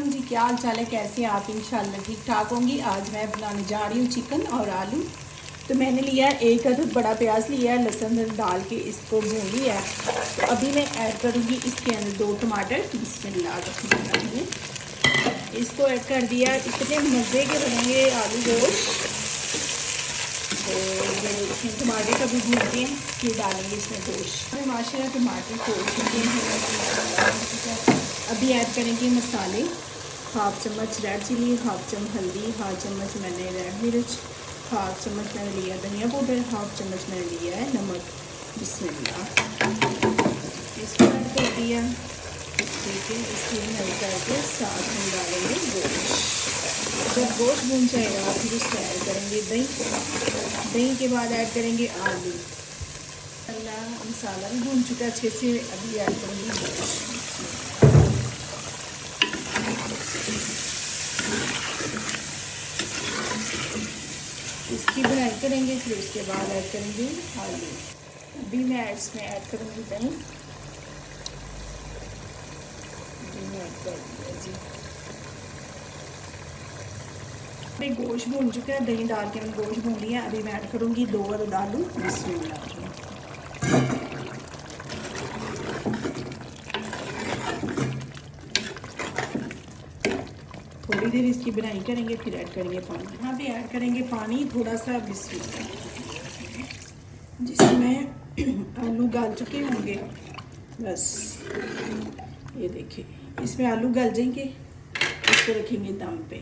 वालेकुम जी, क्या हाल चाल है, कैसे हैं आप? इंशाल्लाह ठीक ठाक होंगी। आज मैं बनाने जा रही हूँ चिकन और आलू। तो मैंने लिया है एक अदद बड़ा प्याज लिया है, लहसुन डाल के इसको भून लिया है। तो अभी मैं ऐड करूँगी इसके अंदर 2 टमाटर। बिस्मिल्लाह, इसको ऐड कर दिया। इतने मज़े के बनेंगे आलू गोश्त। तो ये टमाटर कभी भूनते हैं फिर डालेंगे इसमें गोश्त। माशाल्लाह टमाटर खोल चुके हैं। अभी ऐड करेंगे मसाले। हाफ चम्मच रेड चिली, हाफ चम्मच हल्दी, हाफ चम्मच मैंने रेड मिर्च, हाफ चम्मच मैंने लिया धनिया पाउडर, हाफ चम्मच मैंने लिया है नमक। बिस्मिल्लाह, इसको ऐड कर दिया। ठीक है, इसको मिल करके साथ में डालेंगे गोश्त। जब गोश्त भून जाएगा फिर उसको ऐड करेंगे दही के बाद ऐड करेंगे आलू। मसाला भी भून चुका अच्छे से। अभी ऐड करेंगे गोश्त। इसकी बुनाई करेंगे, फिर उसके बाद ऐड करेंगे आलू। अभी मैं इसमें ऐड करूँगी दही। ऐड कर दिया जी। अभी गोश्त भून चुका है, दही डाल के मैंने गोश्त भून लिया। अभी मैं ऐड करूँगी 2 अदद आलू। थोड़ी देर इसकी बुनाई करेंगे, फिर ऐड करेंगे पानी। यहाँ पे ऐड करेंगे पानी थोड़ा सा, बिस्मिल्लाह, जिसमें आलू गल चुके होंगे। बस ये देखिए, इसमें आलू गल जाएंगे। इसको रखेंगे दम पे।